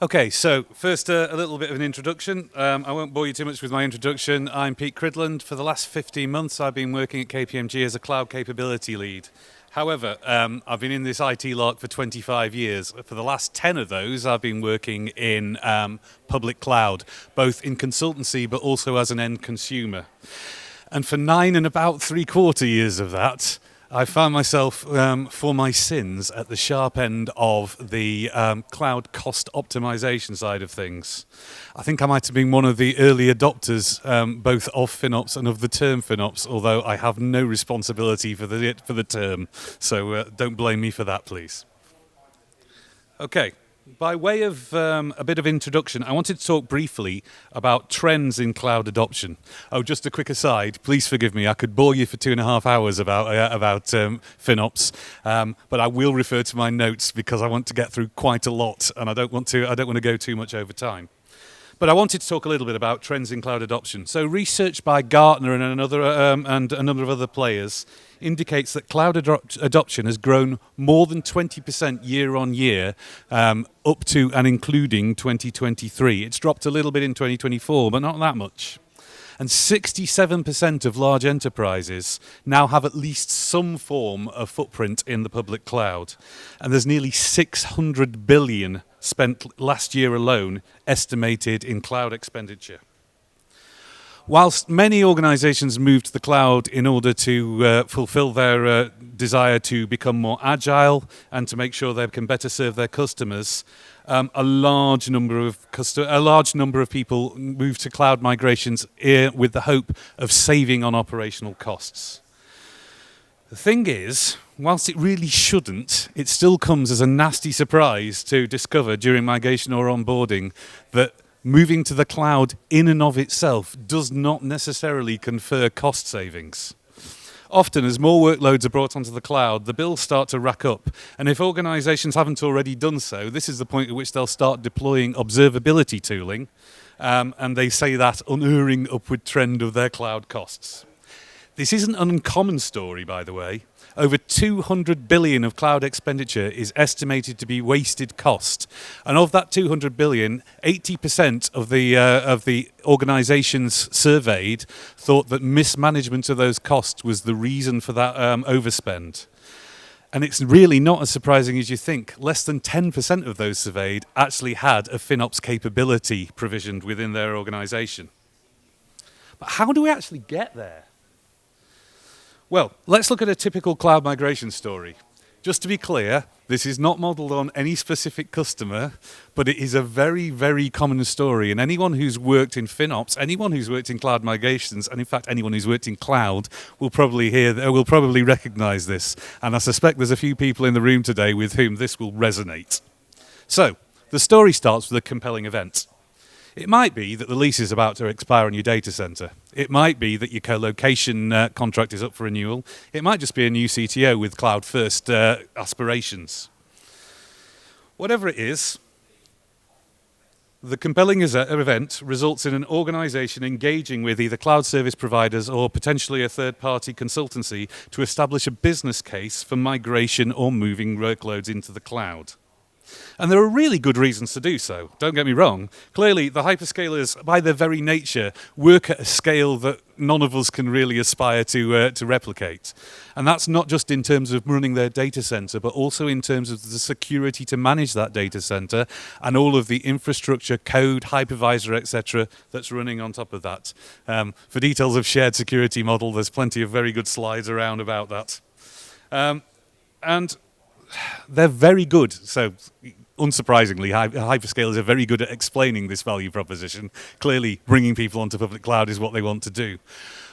Okay, so first a little bit of an introduction. I won't bore you too much with my introduction. I'm Pete Cridland. For the last 15 months I've been working at KPMG as a cloud capability lead. However, I've been in this IT lark for 25 years. For the last 10 of those I've been working in public cloud, both in consultancy but also as an end consumer. And for 9 and about 3/4 years of that, I found myself, for my sins, at the sharp end of the cloud cost optimization side of things. I think I might have been one of the early adopters, both of FinOps and of the term FinOps, although I have no responsibility for the term. So don't blame me for that, please. Okay. By way of a bit of introduction, I wanted to talk briefly about trends in cloud adoption. Oh, just a quick aside, please forgive me, I could bore you for 2.5 hours about FinOps, but I will refer to my notes because I want to get through quite a lot and I don't want to go too much over time. But I wanted to talk a little bit about trends in cloud adoption. So research by Gartner and a number of other players indicates that cloud adoption has grown more than 20% year on year, up to and including 2023. It's dropped a little bit in 2024, but not that much. And 67% of large enterprises now have at least some form of footprint in the public cloud. And there's nearly 600 billion spent last year alone estimated in cloud expenditure. Whilst many organizations move to the cloud in order to fulfill their desire to become more agile and to make sure they can better serve their customers, a large number of people move to cloud migrations with the hope of saving on operational costs. The thing is, whilst it really shouldn't, it still comes as a nasty surprise to discover during migration or onboarding that moving to the cloud in and of itself does not necessarily confer cost savings. Often, as more workloads are brought onto the cloud, the bills start to rack up. And if organizations haven't already done so, this is the point at which they'll start deploying observability tooling, and they say that unerring upward trend of their cloud costs. This isn't an uncommon story, by the way. Over 200 billion of cloud expenditure is estimated to be wasted cost. And of that 200 billion, 80% of the organizations surveyed thought that mismanagement of those costs was the reason for that overspend. And it's really not as surprising as you think. Less than 10% of those surveyed actually had a FinOps capability provisioned within their organization. But how do we actually get there? Well, let's look at a typical cloud migration story. Just to be clear, this is not modelled on any specific customer, but it is a very, very common story. And anyone who's worked in FinOps, anyone who's worked in cloud migrations, and in fact anyone who's worked in cloud will probably recognise this. And I suspect there's a few people in the room today with whom this will resonate. So, the story starts with a compelling event. It might be that the lease is about to expire on your data center. It might be that your co-location contract is up for renewal. It might just be a new CTO with cloud-first aspirations. Whatever it is, the compelling event results in an organization engaging with either cloud service providers or potentially a third-party consultancy to establish a business case for migration or moving workloads into the cloud. And there are really good reasons to do so, don't get me wrong. Clearly, the hyperscalers, by their very nature, work at a scale that none of us can really aspire to replicate. And that's not just in terms of running their data center, but also in terms of the security to manage that data center and all of the infrastructure, code, hypervisor, etc. that's running on top of that. For details of shared security model, there's plenty of very good slides around about that. And they're very good. So, unsurprisingly, hyperscalers are very good at explaining this value proposition. Clearly, bringing people onto public cloud is what they want to do.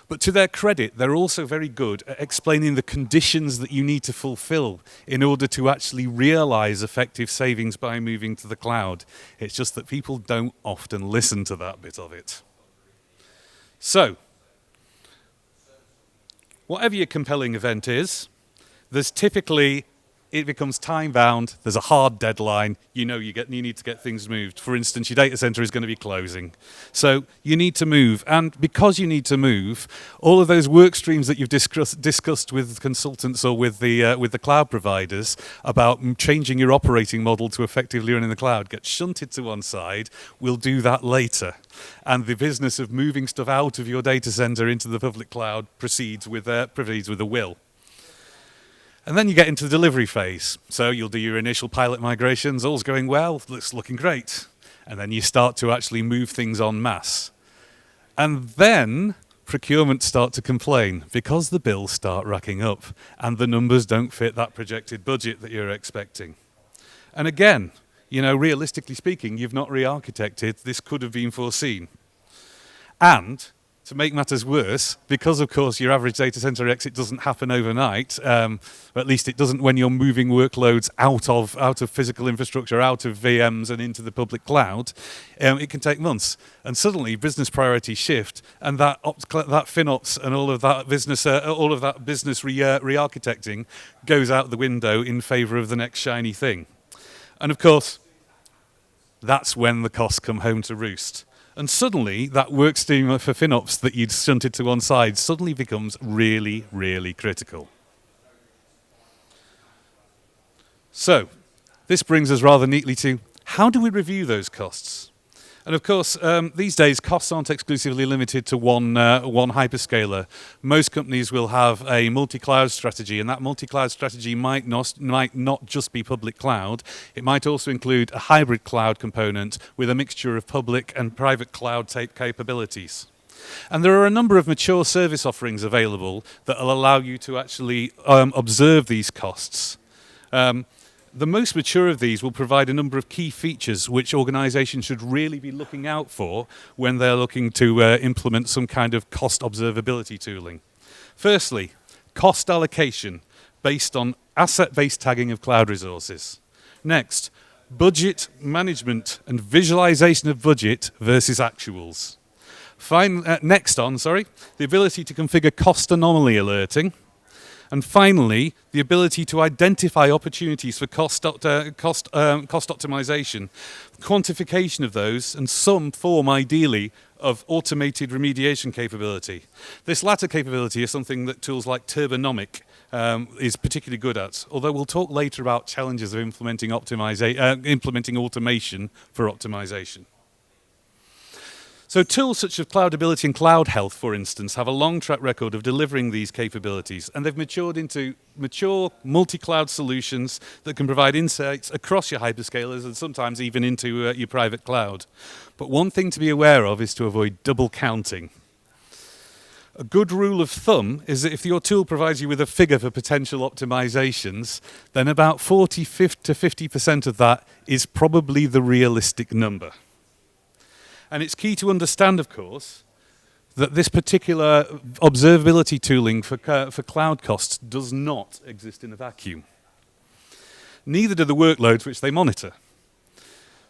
But to their credit, they're also very good at explaining the conditions that you need to fulfill in order to actually realize effective savings by moving to the cloud. It's just that people don't often listen to that bit of it. So, whatever your compelling event is, there's typically it becomes time bound. There's a hard deadline. You know you need to get things moved. For instance, your data center is going to be closing, so you need to move. And because you need to move, all of those work streams that you've discussed with consultants or with the cloud providers about changing your operating model to effectively run in the cloud get shunted to one side. We'll do that later. And the business of moving stuff out of your data center into the public cloud proceeds with a will. And then you get into the delivery phase. So you'll do your initial pilot migrations, all's going well, it's looking great. And then you start to actually move things en masse. And then procurement start to complain because the bills start racking up and the numbers don't fit that projected budget that you're expecting. And again, realistically speaking, you've not re-architected, this could have been foreseen. And to make matters worse, because of course your average data center exit doesn't happen overnight, or at least it doesn't when you're moving workloads out of physical infrastructure, out of VMs and into the public cloud, it can take months. And suddenly business priorities shift, and that FinOps and all of that business re-architecting goes out the window in favor of the next shiny thing. And of course, that's when the costs come home to roost. And suddenly, that work stream for FinOps that you'd shunted to one side suddenly becomes really, really critical. So, this brings us rather neatly to, how do we review those costs? And of course, these days, costs aren't exclusively limited to one hyperscaler. Most companies will have a multi-cloud strategy, and that multi-cloud strategy might not just be public cloud. It might also include a hybrid cloud component with a mixture of public and private cloud type capabilities. And there are a number of mature service offerings available that will allow you to actually observe these costs. The most mature of these will provide a number of key features which organizations should really be looking out for when they're looking to implement some kind of cost observability tooling. Firstly, cost allocation based on asset-based tagging of cloud resources. Next, budget management and visualization of budget versus actuals. The ability to configure cost anomaly alerting. And finally, the ability to identify opportunities for cost optimization, quantification of those, and some form, ideally, of automated remediation capability. This latter capability is something that tools like Turbonomic is particularly good at, although we'll talk later about challenges of implementing automation for optimization. So tools such as Cloudability and Cloud Health, for instance, have a long track record of delivering these capabilities, and they've matured into mature multi-cloud solutions that can provide insights across your hyperscalers and sometimes even into your private cloud. But one thing to be aware of is to avoid double counting. A good rule of thumb is that if your tool provides you with a figure for potential optimizations, then about 40 to 50% of that is probably the realistic number. And it's key to understand, of course, that this particular observability tooling for cloud costs does not exist in a vacuum. Neither do the workloads which they monitor.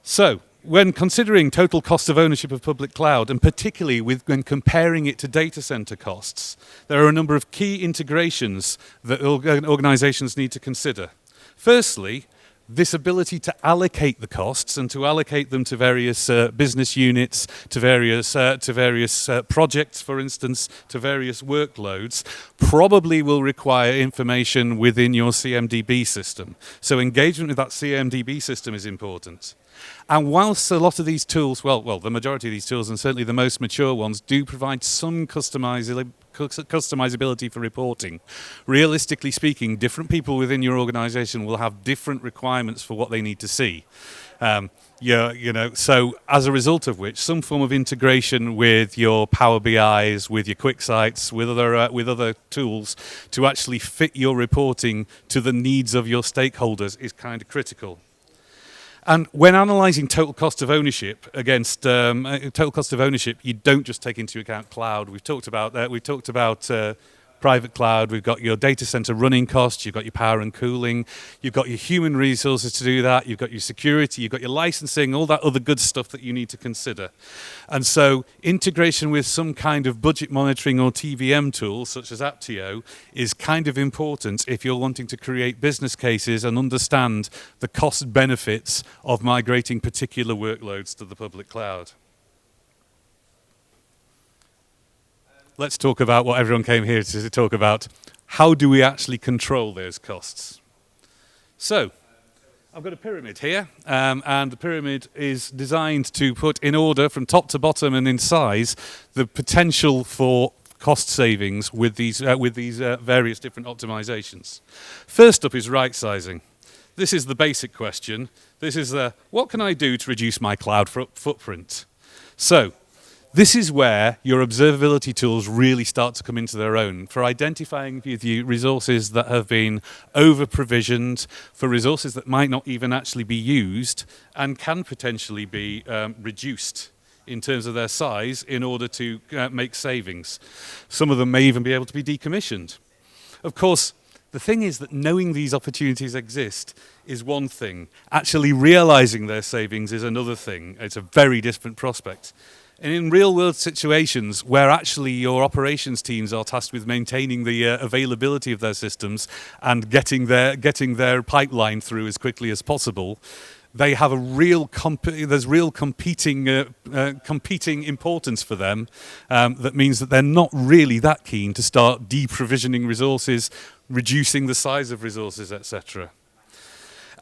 So, when considering total cost of ownership of public cloud, and particularly when comparing it to data center costs, there are a number of key integrations that organizations need to consider. Firstly, this ability to allocate the costs and to allocate them to various business units, to various projects, for instance, to various workloads, probably will require information within your CMDB system. So engagement with that CMDB system is important. And whilst a lot of these tools, well, the majority of these tools, and certainly the most mature ones, do provide some customizability for reporting, realistically speaking, different people within your organization will have different requirements for what they need to see. So as a result of which, some form of integration with your Power BIs, with your QuickSights, with other tools to actually fit your reporting to the needs of your stakeholders is kind of critical. And when analysing total cost of ownership against you don't just take into account cloud. We've talked about private cloud, we've got your data center running costs, you've got your power and cooling, you've got your human resources to do that, you've got your security, you've got your licensing, all that other good stuff that you need to consider. And so integration with some kind of budget monitoring or TVM tool, such as Aptio, is kind of important if you're wanting to create business cases and understand the cost benefits of migrating particular workloads to the public cloud. Let's talk about what everyone came here to talk about. How do we actually control those costs? So, I've got a pyramid here, and the pyramid is designed to put in order from top to bottom and in size the potential for cost savings with these various different optimizations. First up is right sizing. This is the basic question. This is what can I do to reduce my cloud footprint? So, this is where your observability tools really start to come into their own for identifying the resources that have been over-provisioned, for resources that might not even actually be used and can potentially be reduced in terms of their size in order to make savings. Some of them may even be able to be decommissioned. Of course, the thing is that knowing these opportunities exist is one thing. Actually realizing their savings is another thing. It's a very different prospect. And in real-world situations where actually your operations teams are tasked with maintaining the availability of their systems and getting their pipeline through as quickly as possible, they have there's real competing importance for them. That means that they're not really that keen to start deprovisioning resources, reducing the size of resources, etc.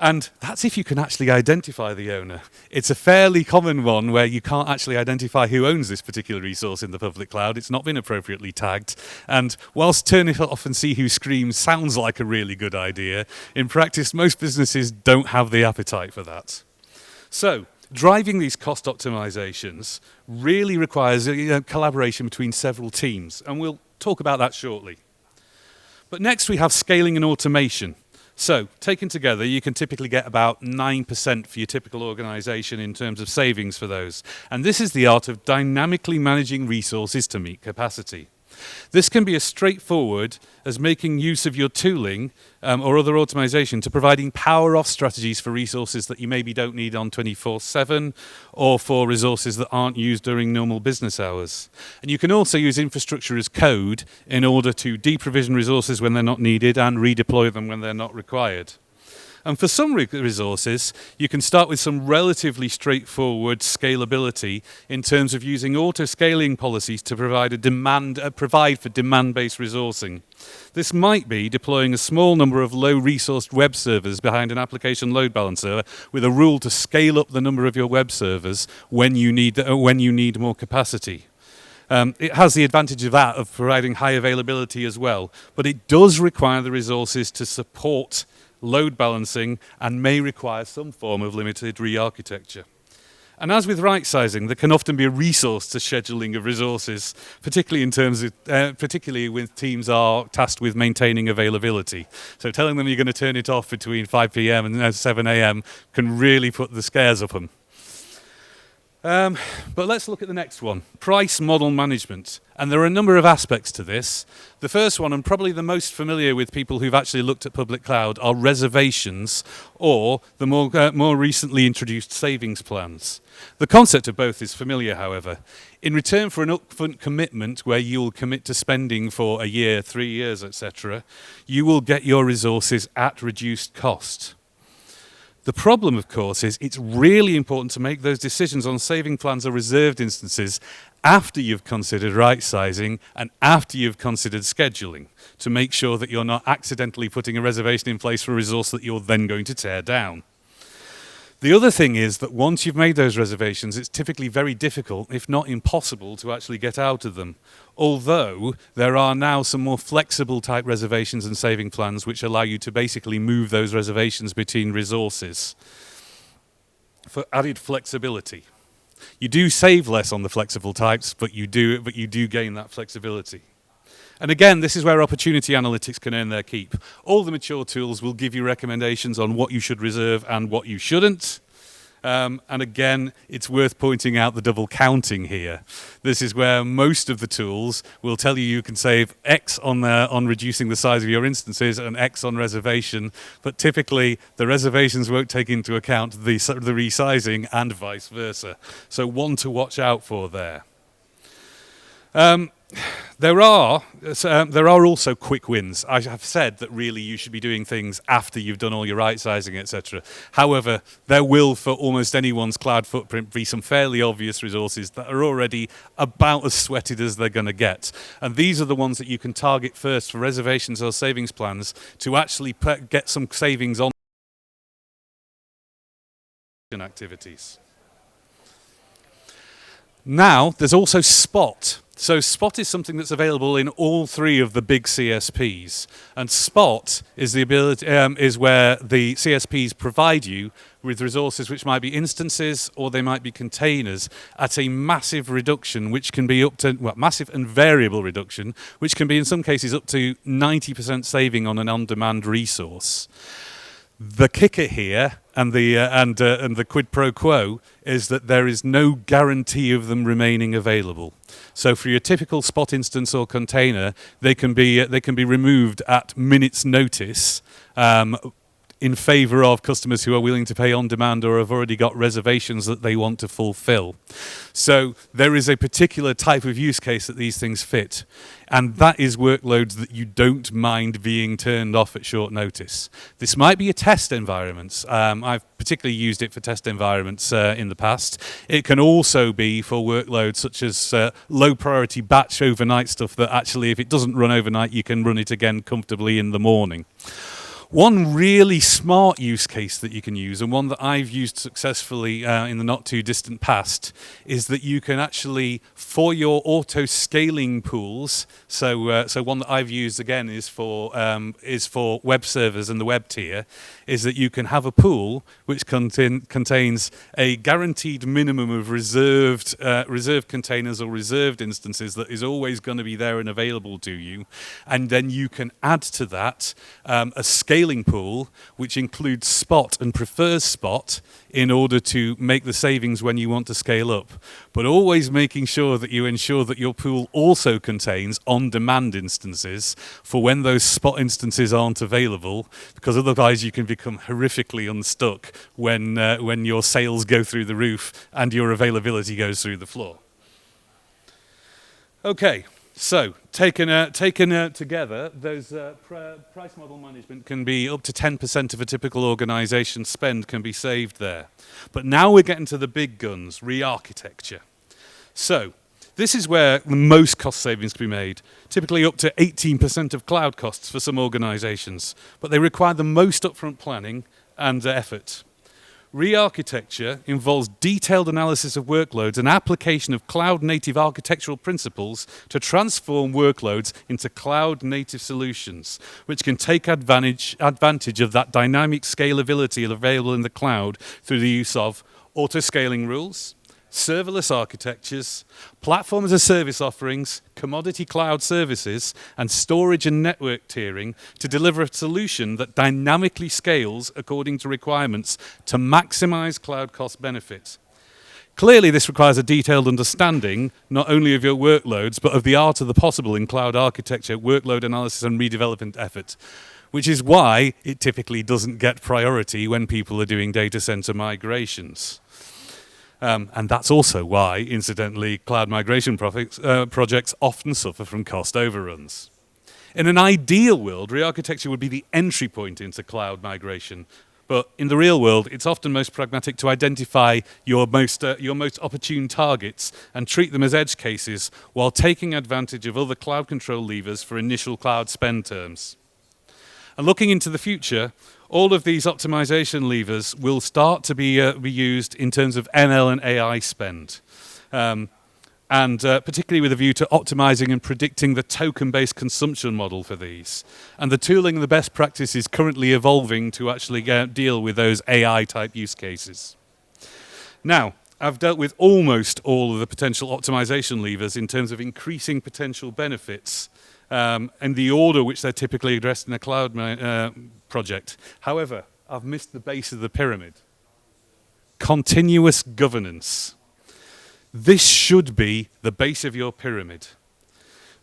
And that's if you can actually identify the owner. It's a fairly common one where you can't actually identify who owns this particular resource in the public cloud. It's not been appropriately tagged. And whilst turn it off and see who screams sounds like a really good idea, in practice, most businesses don't have the appetite for that. So, driving these cost optimizations really requires collaboration between several teams. And we'll talk about that shortly. But next we have scaling and automation. So, taken together, you can typically get about 9% for your typical organization in terms of savings for those. And this is the art of dynamically managing resources to meet capacity. This can be as straightforward as making use of your tooling or other automation to providing power-off strategies for resources that you maybe don't need on 24/7 or for resources that aren't used during normal business hours. And you can also use infrastructure as code in order to deprovision resources when they're not needed and redeploy them when they're not required. And for some resources, you can start with some relatively straightforward scalability in terms of using auto-scaling policies to provide for demand-based resourcing. This might be deploying a small number of low-resourced web servers behind an application load balancer with a rule to scale up the number of your web servers when you need more capacity. It has the advantage of providing high availability as well, but it does require the resources to support load balancing and may require some form of limited re-architecture. And as with right sizing, there can often be a resource to scheduling of resources, particularly when teams are tasked with maintaining availability. So telling them you're going to turn it off between 5 p.m. and 7 a.m. can really put the scares up them. But let's look at the next one, price model management. And there are a number of aspects to this. The first one, and probably the most familiar with people who've actually looked at public cloud, are reservations or the more recently introduced savings plans. The concept of both is familiar, however. In return for an upfront commitment where you'll commit to spending for a year, 3 years, etc., you will get your resources at reduced cost. The problem, of course, is it's really important to make those decisions on saving plans or reserved instances after you've considered right sizing and after you've considered scheduling to make sure that you're not accidentally putting a reservation in place for a resource that you're then going to tear down. The other thing is that once you've made those reservations, it's typically very difficult, if not impossible, to actually get out of them. Although there are now some more flexible type reservations and saving plans which allow you to basically move those reservations between resources for added flexibility. You do save less on the flexible types, but you do gain that flexibility. And again, this is where opportunity analytics can earn their keep. All the mature tools will give you recommendations on what you should reserve and what you shouldn't. And again, it's worth pointing out the double counting here. This is where most of the tools will tell you you can save X on reducing the size of your instances and X on reservation, but typically the reservations won't take into account the resizing and vice versa. So one to watch out for there. There are also quick wins. I have said that really you should be doing things after you've done all your right sizing, etc. However, there will, for almost anyone's cloud footprint, be some fairly obvious resources that are already about as sweated as they're going to get. And these are the ones that you can target first for reservations or savings plans to actually get some savings on activities. Now, there's also Spot. So Spot is something that's available in all three of the big CSPs, and Spot is the ability is where the CSPs provide you with resources which might be instances or they might be containers at a massive reduction, which can be up to massive and variable reduction, which can be in some cases up to 90% saving on an on-demand resource. The kicker here and the quid pro quo is that there is no guarantee of them remaining available. So for your typical Spot instance or container, they can be removed at minutes' notice in favour of customers who are willing to pay on demand or have already got reservations that they want to fulfil. So there is a particular type of use case that these things fit, and that is workloads that you don't mind being turned off at short notice. This might be a test environment. I've particularly used it for test environments in the past. It can also be for workloads such as low priority batch overnight stuff that actually if it doesn't run overnight you can run it again comfortably in the morning. One really smart use case that you can use, and one that I've used successfully in the not too distant past, is that you can actually, for your auto scaling pools, so one that I've used again is for web servers and the web tier, is that you can have a pool which contains a guaranteed minimum of reserved containers or reserved instances that is always going to be there and available to you, and then you can add to that a scaling pool which includes Spot and prefers Spot in order to make the savings when you want to scale up, but always making sure that you ensure that your pool also contains on-demand instances for when those Spot instances aren't available, because otherwise you can become horrifically unstuck when your sales go through the roof and your availability goes through the floor. Okay. So, taken together, those price model management can be up to 10% of a typical organisation's spend can be saved there. But now we're getting to the big guns, re-architecture. So, this is where the most cost savings can be made, typically up to 18% of cloud costs for some organisations, but they require the most upfront planning and effort. Re-architecture involves detailed analysis of workloads and application of cloud-native architectural principles to transform workloads into cloud-native solutions, which can take advantage of that dynamic scalability available in the cloud through the use of auto-scaling rules, serverless architectures, platform as a service offerings, commodity cloud services, and storage and network tiering to deliver a solution that dynamically scales according to requirements to maximize cloud cost benefits. Clearly, this requires a detailed understanding not only of your workloads, but of the art of the possible in cloud architecture, workload analysis, and redevelopment efforts, which is why it typically doesn't get priority when people are doing data center migrations. And that's also why, incidentally, cloud migration projects often suffer from cost overruns. In an ideal world, re-architecture would be the entry point into cloud migration. But in the real world, it's often most pragmatic to identify your most opportune targets and treat them as edge cases while taking advantage of other cloud control levers for initial cloud spend terms. And looking into the future, all of these optimization levers will start to be used in terms of ML and AI spend, and particularly with a view to optimizing and predicting the token-based consumption model for these. And the tooling and the best practice is currently evolving to actually deal with those AI-type use cases. Now, I've dealt with almost all of the potential optimization levers in terms of increasing potential benefits and the order which they're typically addressed in a cloud project. However, I've missed the base of the pyramid. continuous governance. This should be the base of your pyramid.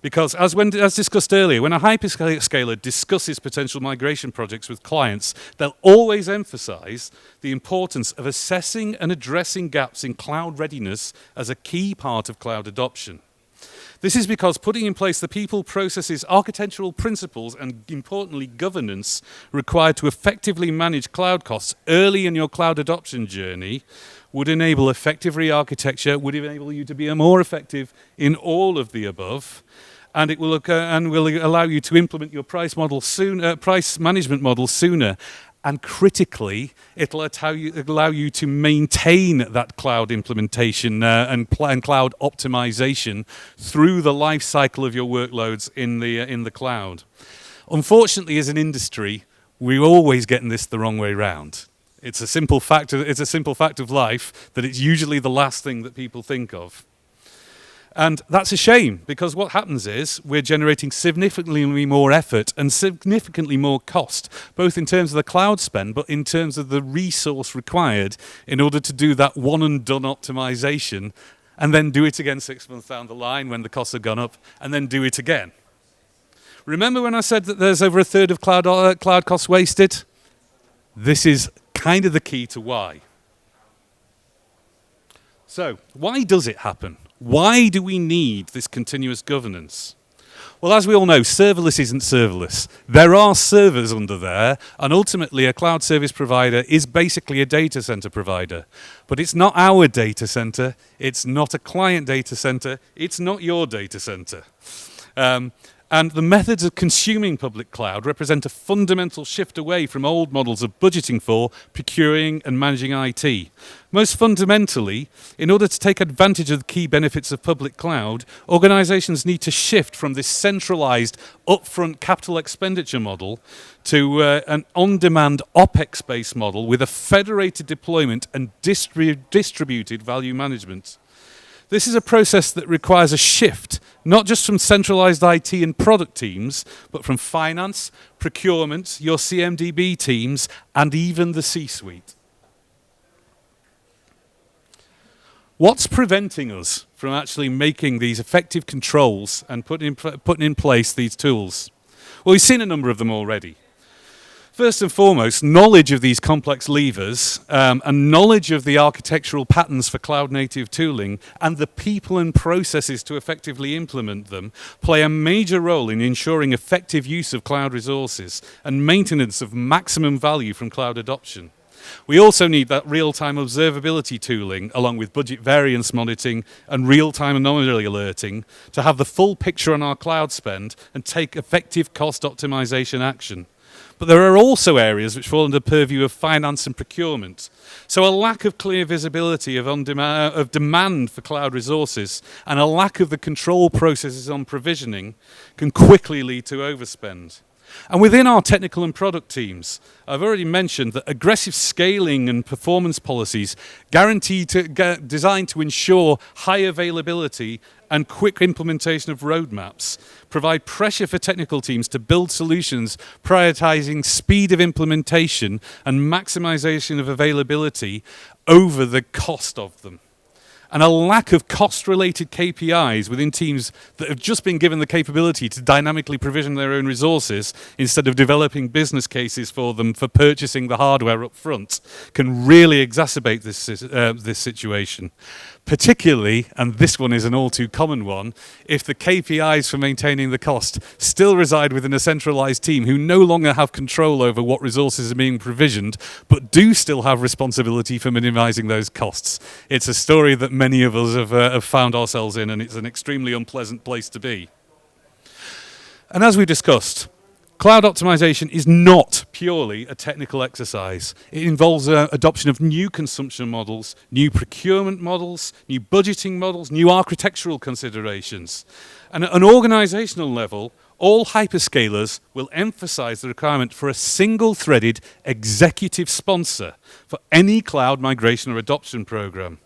Because as discussed earlier, when a hyperscaler discusses potential migration projects with clients, they'll always emphasize the importance of assessing and addressing gaps in cloud readiness as a key part of cloud adoption. This is because putting in place the people, processes, architectural principles, and importantly, governance required to effectively manage cloud costs early in your cloud adoption journey would enable effective re-architecture, would enable you to be more effective in all of the above, and it will allow you to implement your price management model sooner. And critically, it'll allow you to maintain that cloud implementation and cloud optimization through the life cycle of your workloads in the cloud. Unfortunately, as an industry, we're always getting this the wrong way round. It's a simple fact of life that it's usually the last thing that people think of. And that's a shame, because what happens is we're generating significantly more effort and significantly more cost, both in terms of the cloud spend, but in terms of the resource required in order to do that one and done optimization, and then do it again 6 months down the line when the costs have gone up, and then do it again. Remember when I said that there's over a third of cloud costs wasted? This is kind of the key to why. So, why does it happen? Why do we need this continuous governance? Well, as we all know, serverless isn't serverless. There are servers under there, and ultimately a cloud service provider is basically a data center provider. But it's not our data center, it's not a client data center, it's not your data center. And the methods of consuming public cloud represent a fundamental shift away from old models of budgeting for, procuring, and managing IT. Most fundamentally, in order to take advantage of the key benefits of public cloud, organizations need to shift from this centralized, upfront capital expenditure model to an on-demand OpEx-based model with a federated deployment and distributed value management. This is a process that requires a shift, not just from centralized IT and product teams, but from finance, procurement, your CMDB teams, and even the C-suite. What's preventing us from actually making these effective controls and putting in place these tools? Well, we've seen a number of them already. First and foremost, knowledge of these complex levers and knowledge of the architectural patterns for cloud-native tooling and the people and processes to effectively implement them play a major role in ensuring effective use of cloud resources and maintenance of maximum value from cloud adoption. We also need that real-time observability tooling along with budget variance monitoring and real-time anomaly alerting to have the full picture on our cloud spend and take effective cost optimization action. But there are also areas which fall under the purview of finance and procurement. So a lack of clear visibility of demand for cloud resources and a lack of the control processes on provisioning can quickly lead to overspend. And within our technical and product teams, I've already mentioned that aggressive scaling and performance policies designed to ensure high availability and quick implementation of roadmaps provide pressure for technical teams to build solutions prioritizing speed of implementation and maximization of availability over the cost of them. And a lack of cost-related KPIs within teams that have just been given the capability to dynamically provision their own resources instead of developing business cases for them for purchasing the hardware up front can really exacerbate this situation. Particularly, and this one is an all too common one, if the KPIs for maintaining the cost still reside within a centralized team who no longer have control over what resources are being provisioned, but do still have responsibility for minimizing those costs. It's a story that many of us have found ourselves in, and it's an extremely unpleasant place to be. And as we discussed, cloud optimization is not purely a technical exercise. It involves adoption of new consumption models, new procurement models, new budgeting models, new architectural considerations. And at an organizational level, all hyperscalers will emphasize the requirement for a single-threaded executive sponsor for any cloud migration or adoption program.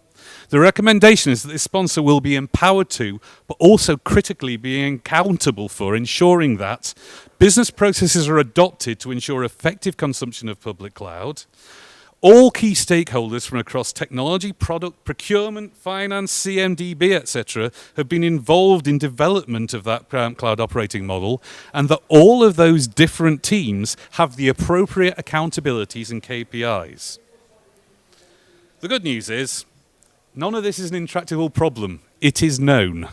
The recommendation is that this sponsor will be empowered to, but also critically being accountable for ensuring that business processes are adopted to ensure effective consumption of public cloud. All key stakeholders from across technology, product, procurement, finance, CMDB, etc., have been involved in development of that cloud operating model, and that all of those different teams have the appropriate accountabilities and KPIs. The good news is, none of this is an intractable problem. It is known.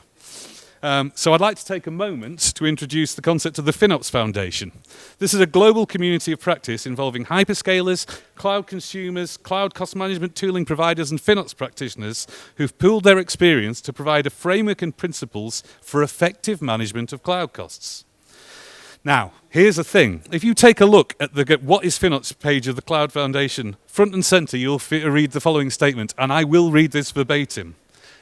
So I'd like to take a moment to introduce the concept of the FinOps Foundation. This is a global community of practice involving hyperscalers, cloud consumers, cloud cost management tooling providers, and FinOps practitioners who've pooled their experience to provide a framework and principles for effective management of cloud costs. Now, here's the thing. If you take a look at the What is FinOps page of the Cloud Foundation, front and center, you'll read the following statement, and I will read this verbatim.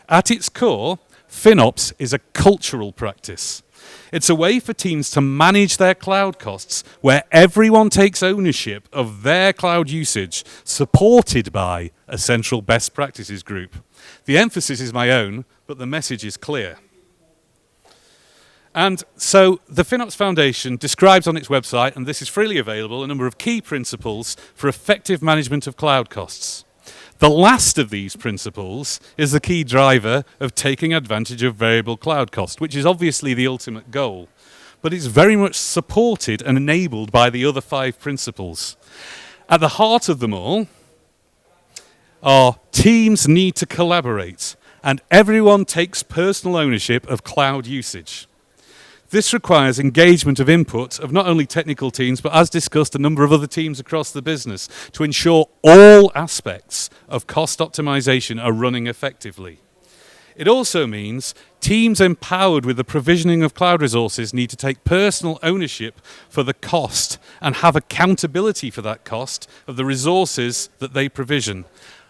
At its core, FinOps is a cultural practice. It's a way for teams to manage their cloud costs where everyone takes ownership of their cloud usage, supported by a central best practices group. The emphasis is my own, but the message is clear. And so the FinOps Foundation describes on its website, and this is freely available, a number of key principles for effective management of cloud costs. The last of these principles is the key driver of taking advantage of variable cloud cost, which is obviously the ultimate goal. But it's very much supported and enabled by the other 5 principles. At the heart of them all are teams need to collaborate, and everyone takes personal ownership of cloud usage. This requires engagement of input of not only technical teams, but as discussed, a number of other teams across the business to ensure all aspects of cost optimization are running effectively. It also means teams empowered with the provisioning of cloud resources need to take personal ownership for the cost and have accountability for that cost of the resources that they provision,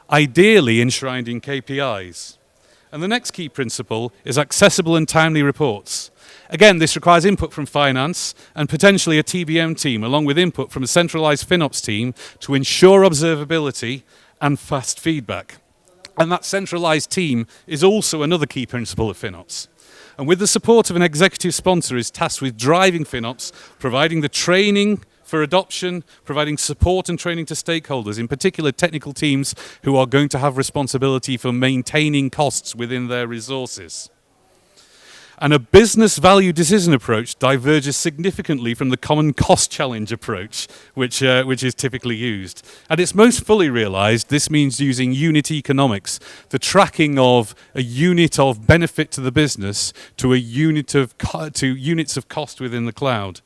ideally enshrined in KPIs. And the next key principle is accessible and timely reports. Again, this requires input from finance and potentially a TBM team, along with input from a centralized FinOps team to ensure observability and fast feedback. And that centralized team is also another key principle of FinOps. And with the support of an executive sponsor is tasked with driving FinOps, providing the training for adoption, providing support and training to stakeholders, in particular technical teams who are going to have responsibility for maintaining costs within their resources. And a business value decision approach diverges significantly from the common cost challenge approach, which is typically used. At its most fully realized, this means using unit economics, the tracking of a unit of benefit to the business to a units of cost within the cloud.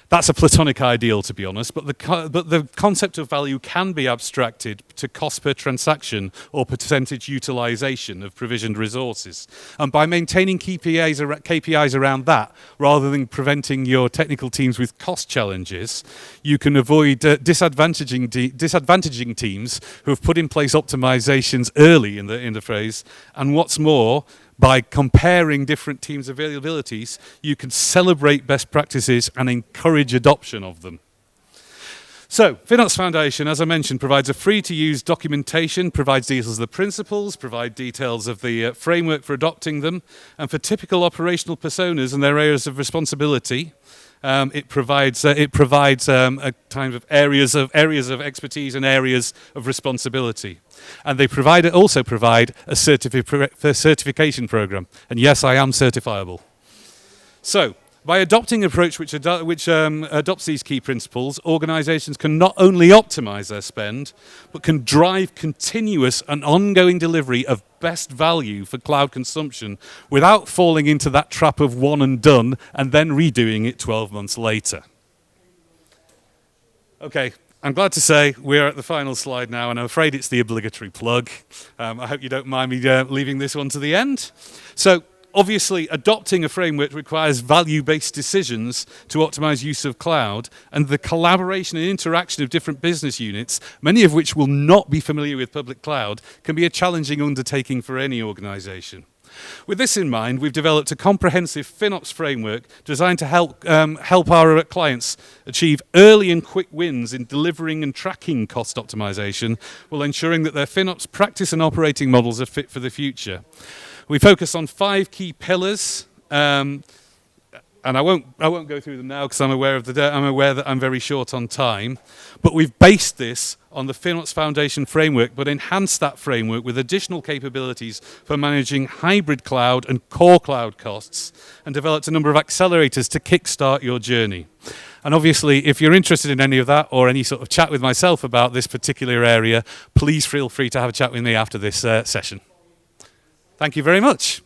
That's a platonic ideal, to be honest, but the concept of value can be abstracted to cost per transaction or percentage utilization of provisioned resources. And by maintaining KPIs around that, rather than preventing your technical teams with cost challenges, you can avoid disadvantaging teams who have put in place optimizations early in the phase. And what's more, by comparing different teams' availabilities, you can celebrate best practices and encourage adoption of them. So, FinOps Foundation, as I mentioned, provides a free-to-use documentation, provides details of the principles, provides details of the framework for adopting them, and for typical operational personas and their areas of responsibility, it provides a kind of areas of expertise and areas of responsibility. And they also provide a certification program. And yes, I am certifiable. So, by adopting an approach which adopts these key principles, organizations can not only optimize their spend, but can drive continuous and ongoing delivery of best value for cloud consumption without falling into that trap of one and done and then redoing it 12 months later. Okay, I'm glad to say we're at the final slide now, and I'm afraid it's the obligatory plug. I hope you don't mind me leaving this one to the end. So, obviously, adopting a framework requires value-based decisions to optimize use of cloud, and the collaboration and interaction of different business units, many of which will not be familiar with public cloud, can be a challenging undertaking for any organization. With this in mind, we've developed a comprehensive FinOps framework designed to help our clients achieve early and quick wins in delivering and tracking cost optimization, while ensuring that their FinOps practice and operating models are fit for the future. We focus on 5 key pillars. and I won't go through them now because I'm aware that I'm very short on time. But we've based this on the FinOps Foundation framework, but enhanced that framework with additional capabilities for managing hybrid cloud and core cloud costs, and developed a number of accelerators to kickstart your journey. And obviously, if you're interested in any of that or any sort of chat with myself about this particular area, please feel free to have a chat with me after this session. Thank you very much.